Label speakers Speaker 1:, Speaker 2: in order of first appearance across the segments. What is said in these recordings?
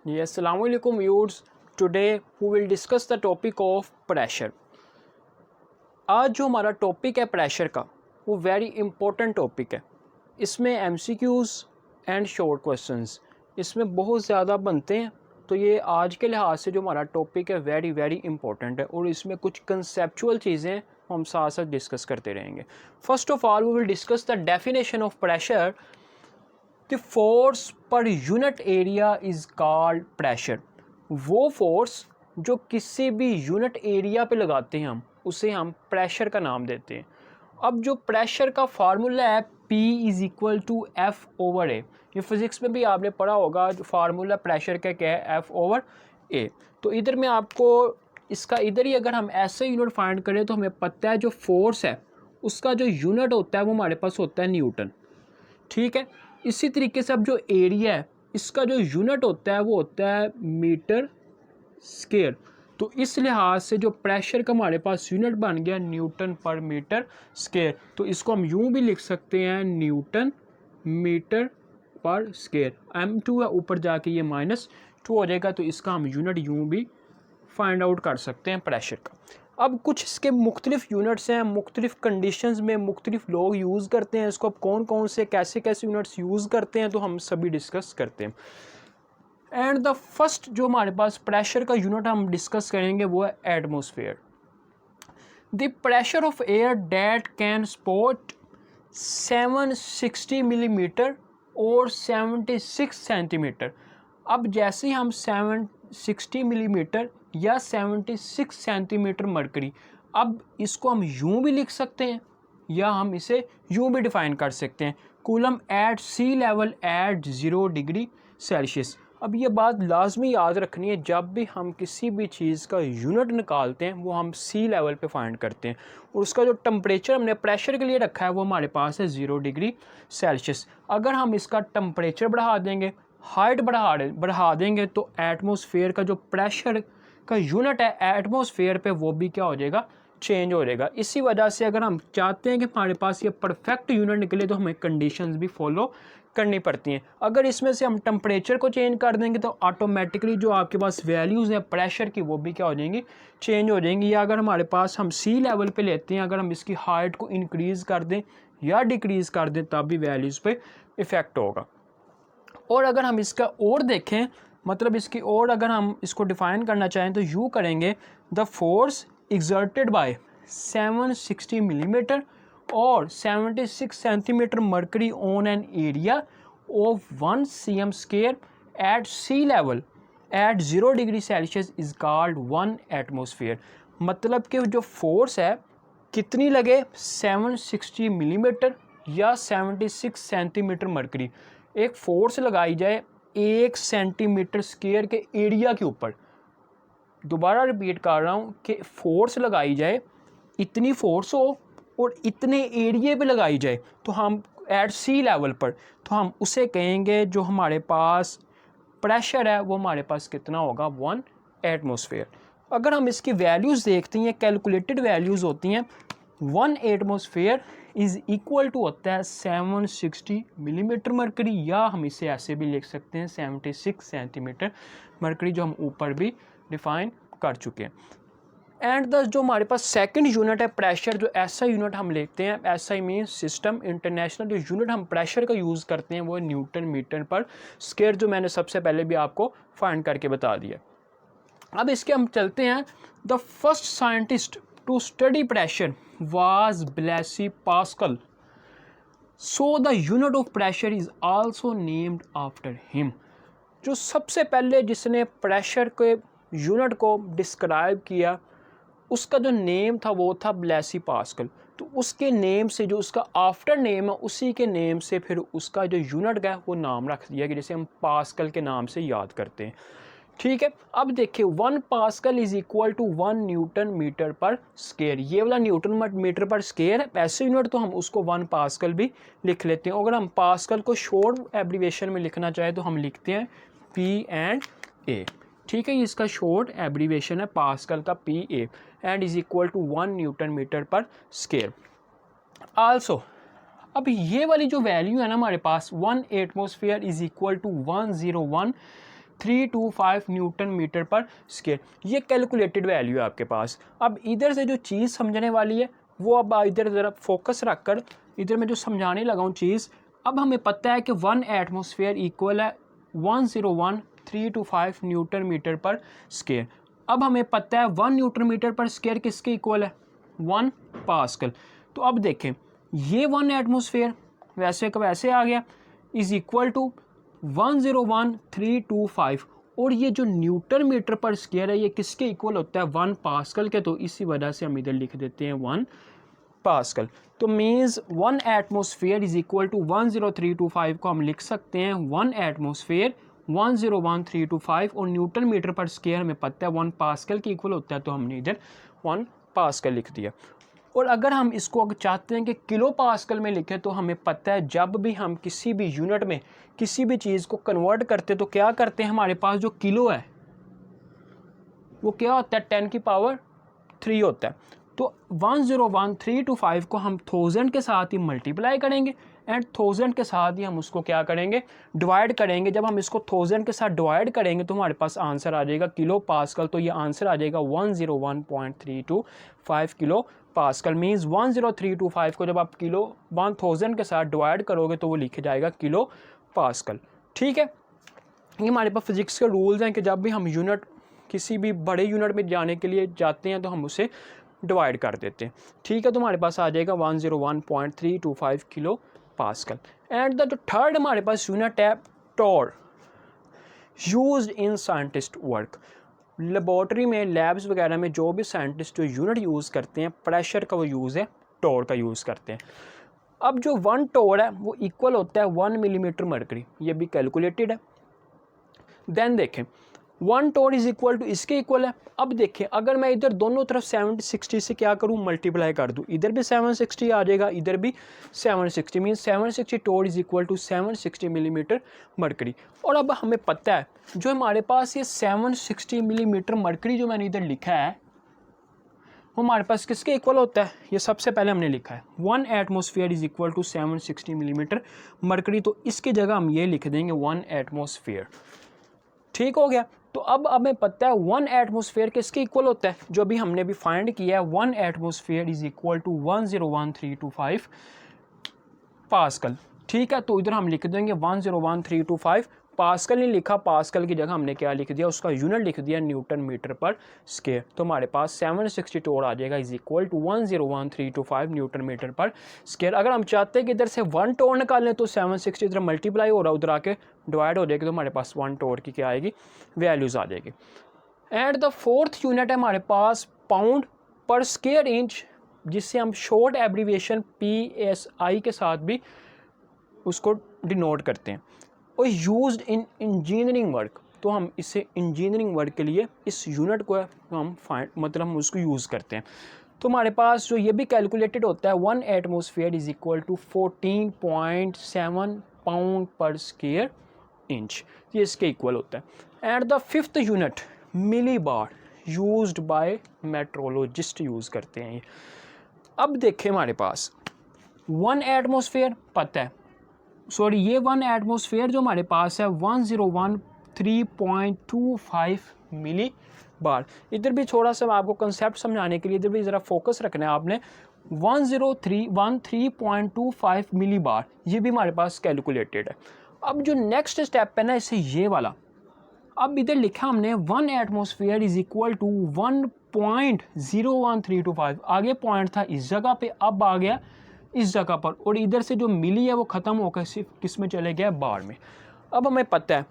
Speaker 1: जी अस्सलाम वालेकुम viewers. Today we will discuss the topic of pressure. आज जो हमारा टॉपिक है प्रेशर का वो वेरी इंपॉर्टेंट टॉपिक है। इसमें एमसीक्यूज़ एंड शॉर्ट क्वेश्चंस इसमें बहुत ज़्यादा बनते हैं, तो ये आज के लिहाज से जो हमारा टॉपिक है वेरी वेरी इंपॉर्टेंट है और इसमें कुछ कंसेप्चुअल चीज़ें हम साथ साथ डिस्कस करते रहेंगे। First of all we will discuss the definition of pressure. The force per unit area is called pressure. वो फोर्स जो किसी भी यूनिट एरिया पे लगाते हैं हम उसे हम प्रेशर का नाम देते हैं। अब जो प्रेशर का फार्मूला है P is equal to F over A, ये फिज़िक्स में भी आपने पढ़ा होगा। जो फार्मूला प्रेशर का क्या है, एफ ओवर ए। तो इधर में आपको इसका इधर ही अगर हम ऐसे यूनिट फाइंड करें तो हमें पता है जो फोर्स है उसका जो यूनिट होता है वो हमारे पास होता है न्यूटन। ठीक है, इसी तरीके से अब जो एरिया है इसका जो यूनिट होता है वो होता है मीटर स्क्वायर। तो इस लिहाज से जो प्रेशर का हमारे पास यूनिट बन गया न्यूटन पर मीटर स्क्वायर, तो इसको हम यूं भी लिख सकते हैं Newton metre per square. m2 है, ऊपर जाके ये -2 हो जाएगा, तो इसका हम यूनिट यूं भी फाइंड आउट कर सकते हैं प्रेशर का। अब कुछ इसके मुख्तलिफ यूनिट्स हैं, मुख्तलिफ कंडीशंस में मुख्तलिफ लोग यूज़ करते हैं इसको। अब कौन कौन से कैसे कैसे यूनिट्स यूज़ करते हैं तो हम सभी डिस्कस करते हैं। एंड द फर्स्ट जो हमारे पास प्रेशर का यूनिट हम डिस्कस करेंगे वो है atmosphere. The pressure of air that can support 760 millimetre और 76 सेंटीमीटर। अब जैसे हम 760 मिलीमीटर या 76 सेंटीमीटर मरकरी, अब इसको हम यूं भी लिख सकते हैं या हम इसे यूं भी डिफाइन कर सकते हैं, कूलम एट सी लेवल एट 0 डिग्री सेल्सियस। अब ये बात लाजमी याद रखनी है, जब भी हम किसी भी चीज़ का यूनिट निकालते हैं वो हम सी लेवल पे फाइंड करते हैं और उसका जो टेम्परेचर हमने प्रेशर के लिए रखा है वो हमारे पास है 0 डिग्री सेल्सियस। अगर हम इसका टेम्परेचर बढ़ा देंगे, हाइट बढ़ा देंगे, तो एटमॉस्फेयर का जो प्रेशर का यूनिट है एटमॉस्फेयर पे वो भी क्या हो जाएगा, चेंज हो जाएगा। इसी वजह से अगर हम चाहते हैं कि हमारे पास ये परफेक्ट यूनिट निकले तो हमें कंडीशंस भी फॉलो करनी पड़ती हैं। अगर इसमें से हम टेम्परेचर को चेंज कर देंगे तो ऑटोमेटिकली जो आपके पास वैल्यूज़ हैं प्रेशर की वो भी क्या हो जाएंगी, चेंज हो जाएंगी। या अगर हमारे पास हम सी लेवल पे लेते हैं, अगर हम इसकी हाइट को इंक्रीज़ कर दें या डिक्रीज़ कर दें तब भी वैल्यूज़ पे इफ़ेक्ट होगा। और अगर हम इसका और देखें, मतलब इसकी और अगर हम इसको डिफ़ाइन करना चाहें तो यूँ करेंगे, the force exerted by 760 millimeter or 76 centimeter mercury on an area of 1 cm square at sea level at 0 degree Celsius is called 1 atmosphere। मतलब कि जो फोर्स है कितनी लगे, 760 मिलीमीटर या 76 सेंटीमीटर मरकरी, एक फोर्स लगाई जाए 1 सेंटीमीटर स्क्वायर के एरिया के ऊपर। दोबारा रिपीट कर रहा हूँ कि फोर्स लगाई जाए, इतनी फोर्स हो और इतने एरिए पे लगाई जाए, तो हम एट सी लेवल पर, तो हम उसे कहेंगे जो हमारे पास प्रेशर है वो हमारे पास कितना होगा, 1 एटमॉस्फेयर। अगर हम इसकी वैल्यूज़ देखते हैं, कैलकुलेटेड वैल्यूज़ होती हैं, 1 एटमॉस्फेयर इज़ इक्वल टू होता है 760 मिलीमीटर मरकरी, या हम इसे ऐसे भी लिख सकते हैं 76 सेंटीमीटर मरकरी, जो हम ऊपर भी डिफाइन कर चुके हैं। एंड द जो हमारे पास सेकंड यूनिट है प्रेशर, जो ऐसा यूनिट हम लेते हैं, ऐसा ही मीन सिस्टम इंटरनेशनल जो यूनिट हम प्रेशर का यूज़ करते हैं वो है न्यूटन मीटर पर स्क्वायर, जो मैंने सबसे पहले भी आपको फाइंड करके बता दिया। अब इसके हम चलते हैं, the first scientist to study pressure was Blaise Pascal, so the unit of pressure is also named after him. जो सबसे पहले जिसने प्रेशर के यूनिट को डिस्क्राइब किया उसका जो नेम था वो था ब्लेसी पास्कल। तो उसके नेम से, जो उसका आफ्टर नेम है उसी के नेम से फिर उसका जो यूनिट है वो नाम रख दिया कि जैसे हम पास्कल के नाम से याद करते हैं। ठीक है, अब देखिए 1 pascal is equal to 1 newton metre per square. ये वाला न्यूटन मीटर पर स्क्वायर है, ऐसे यूनिट तो हम उसको 1 पास्कल भी लिख लेते हैं। अगर हम पास्कल को शॉर्ट एब्रीविएशन में लिखना चाहें तो हम लिखते हैं P&A। ठीक है, इसका शॉर्ट एब्रीविएशन है पास्कल का PA and is equal to 1 newton metre per square. Also अब ये वाली जो वैल्यू है ना हमारे पास, 1 atmosphere is equal to 101 0.01325 newton metre per square. ये कैलकुलेटेड वैल्यू है आपके पास। अब इधर से जो चीज़ समझने वाली है वो अब इधर ज़रा फोकस रख कर इधर मैं जो समझाने लगा हूँ चीज़, अब हमें पता है कि 1 एटमॉस्फेयर इक्वल है 101,325 न्यूटन मीटर पर स्क्वायर। अब हमें पता है 1 न्यूटन मीटर पर स्क्वायर किसके इक्वल है, 1 पास्कल। तो अब देखें ये 1 एटमॉस्फेयर वैसे का वैसे आ गया इज़ इक्वल टू 101,325, और ये जो न्यूटन मीटर पर स्क्वायर है ये किसके इक्वल होता है, 1 पास्कल के। तो इसी वजह से हम इधर लिख देते हैं 1 पास्कल। तो means 1 atmosphere is equal to 10325 को हम लिख सकते हैं 1 एटमॉस्फेयर 101,325, और न्यूटन मीटर पर स्क्वायर हमें पता है 1 पास्कल के इक्वल होता है, तो हमने इधर 1 पास्कल लिख दिया। और अगर हम इसको अगर चाहते हैं कि किलो पास्कल में लिखें तो हमें पता है जब भी हम किसी भी यूनिट में किसी भी चीज़ को कन्वर्ट करते तो क्या करते हैं, हमारे पास जो किलो है वो क्या होता है 10 की पावर 3 होता है। तो 101,325 को हम 1000 के साथ ही मल्टीप्लाई करेंगे एंड 1000 के साथ ही हम उसको क्या करेंगे, डिवाइड करेंगे। जब हम इसको 1000 के साथ डिवाइड करेंगे तो हमारे पास आंसर आ जाएगा किलो पास्कल। तो ये आंसर आ जाएगा 101.325 किलो पास्कल। मीन्स 10325 को जब आप किलो 1000 के साथ डिवाइड करोगे तो वो लिखे जाएगा किलो पास्कल। ठीक है, ये हमारे पास फिजिक्स के रूल्स हैं कि जब भी हम यूनिट किसी भी बड़े यूनिट में जाने के लिए जाते हैं तो हम उसे डिवाइड कर देते हैं। ठीक है, तो हमारे पास आ जाएगा 101.325 किलो पास्कल। एंड द जो थर्ड हमारे पास यूनिट है torr, used in scientist work. Laboratory में लैब्स वगैरह में जो भी साइंटिस्ट जो यूनिट यूज़ करते हैं प्रेशर का वो यूज़ है टॉर का यूज़ करते हैं। अब जो 1 टॉर है वो इक्वल होता है 1 मिलीमीटर मरकरी, ये भी कैलकुलेटेड है। देन देखें 1 टॉर इज इक्वल टू इसके इक्वल है। अब देखें अगर मैं इधर दोनों तरफ 760 से क्या करूं, मल्टीप्लाई कर दूं, इधर भी 760 आ जाएगा इधर भी 760, mean 760 torr is equal to 760 millimetre mercury. और अब हमें पता है जो हमारे पास ये 760 मिलीमीटर मरकरी जो मैंने इधर लिखा है वो हमारे पास किसके इक्वल होता है, ये सबसे पहले हमने लिखा है 1 atmosphere is equal to 760 millimetre mercury. तो इसकी जगह हम ये लिख देंगे 1 एटमॉस्फेयर। ठीक हो गया। तो अब हमें पता है 1 एटमॉस्फेयर किसके इक्वल होता है, जो भी हमने भी फाइंड किया है 1 atmosphere is equal to 101,325 pascal. ठीक है, तो इधर हम लिख देंगे 101,325। पास्कल नहीं लिखा, पास्कल की जगह हमने क्या लिख दिया, उसका यूनिट लिख दिया न्यूटन मीटर पर स्क्वायर। तो हमारे पास 760 टॉर आ जाएगा is equal to 101,325 newton metre per square. अगर हम चाहते हैं कि इधर से 1 टॉर निकालें तो 760 इधर मल्टीप्लाई हो रहा है उधर आके डिवाइड हो जाएगी, तो हमारे पास 1 टॉर की क्या आएगी, वैल्यूज़ आ जाएगी। एंड द फोर्थ यूनिट है हमारे पास पाउंड पर स्क्वायर इंच, जिससे हम शॉर्ट एब्रीविएशन PSI के साथ भी उसको डिनोट करते हैं, और यूज्ड इन इंजीनियरिंग वर्क। तो हम इसे इंजीनियरिंग वर्क के लिए इस यूनिट को हम हम उसको यूज़ करते हैं। तो हमारे पास जो ये भी कैलकुलेटेड होता है 1 atmosphere is equal to 14.7 pound per square inch, ये इसके इक्वल होता है। And the fifth unit millibar, used by metrologist use करते हैं ये। अब देखें हमारे पास 1 एटमॉस्फेयर पता है, सॉरी ये 1 एटमॉस्फेयर जो हमारे पास है 1013.25 मिली बार। इधर भी थोड़ा सा आपको कंसेप्ट समझाने के लिए इधर भी ज़रा फोकस रखना है आपने। 1013.25 मिली बार ये भी हमारे पास कैलकुलेटेड है। अब जो नेक्स्ट स्टेप है ना इसे ये वाला, अब इधर लिखा हमने 1 एटमॉस्फेयर इज इक्वल टू 1.01325, आगे पॉइंट था इस जगह पे, अब आ गया इस जगह पर, और इधर से जो मिली है वो ख़त्म होकर सिर्फ किस में चले गया, बार में। अब हमें पता है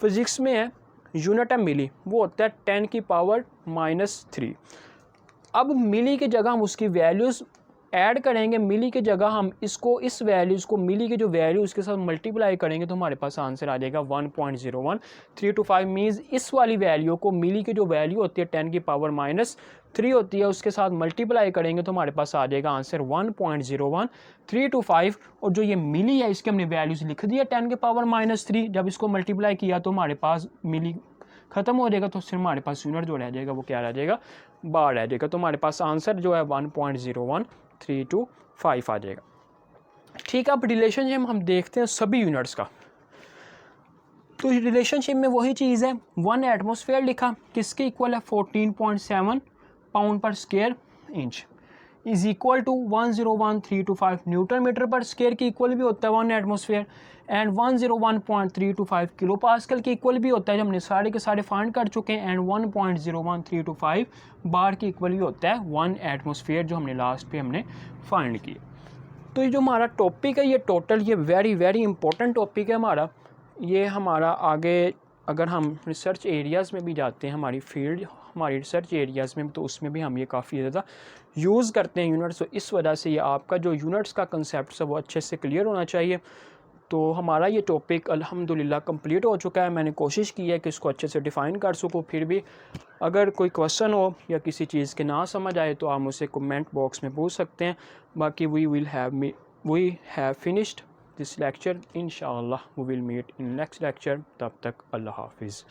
Speaker 1: फिज़िक्स में है यूनिट है मिली, वो होता है 10 की पावर -3। अब मिली की जगह हम उसकी वैल्यूज़ ऐड करेंगे, मिली की जगह हम इसको इस वैल्यूज़ को मिली की जो वैल्यू उसके साथ मल्टीप्लाई करेंगे तो हमारे पास आंसर आ जाएगा 1.01325। मीन्स इस वाली वैल्यू को मिली की जो वैल्यू होती है 10 की पावर -3 होती है उसके साथ मल्टीप्लाई करेंगे तो हमारे पास आ जाएगा आंसर 1.01325। और जो ये मिली है इसके हमने वैल्यूज़ लिख दिया 10 की पावर -3, जब इसको मल्टीप्लाई किया तो हमारे पास मिली ख़त्म हो जाएगा, तो सिर्फ हमारे पास यूनिट जो रह जाएगा वो क्या रह जाएगा, बार रह जाएगा। तो हमारे पास आंसर जो है 1.01325 आ जाएगा। ठीक है, अब रिलेशनशिप हम देखते हैं सभी यूनिट्स का। तो रिलेशनशिप में वही चीज़ है, 1 एटमॉस्फेयर लिखा किसके इक्वल है 14.7 pound per square inch is equal to 101,325 newton metre per square की इक्वल भी होता है 1 एटमॉस्फेयर, एंड 101.325 किलो पास्कल की इक्वल भी होता है, जो हमने सारे के सारे फाइंड कर चुके हैं, एंड 1.01325 बार की इक्वल भी होता है 1 एटमॉस्फेयर, जो हमने लास्ट पे हमने फाइंड किया। तो ये जो हमारा टॉपिक है ये टोटल ये वेरी इंपॉर्टेंट टॉपिक है हमारा। ये हमारा आगे अगर हम रिसर्च एरियाज़ में भी जाते हैं, हमारी फील्ड हमारी रिसर्च एरियाज़ में, तो उसमें भी हम ये काफ़ी ज़्यादा यूज़ करते हैं यूनिट्स। तो इस वजह से ये आपका जो यूनिट्स का कंसेप्ट है वो अच्छे से क्लियर होना चाहिए। तो हमारा ये टॉपिक अल्हम्दुलिल्लाह कंप्लीट हो चुका है। मैंने कोशिश की है कि इसको अच्छे से डिफ़ाइन कर सकूँ। फिर भी अगर कोई क्वेश्चन हो या किसी चीज़ के ना समझ आए तो आप मुझसे कमेंट बॉक्स में पूछ सकते हैं। बाकी we have finished this lecture, इंशाअल्लाह we will meet in next lecture. तब तक अल्लाह हाफिज़।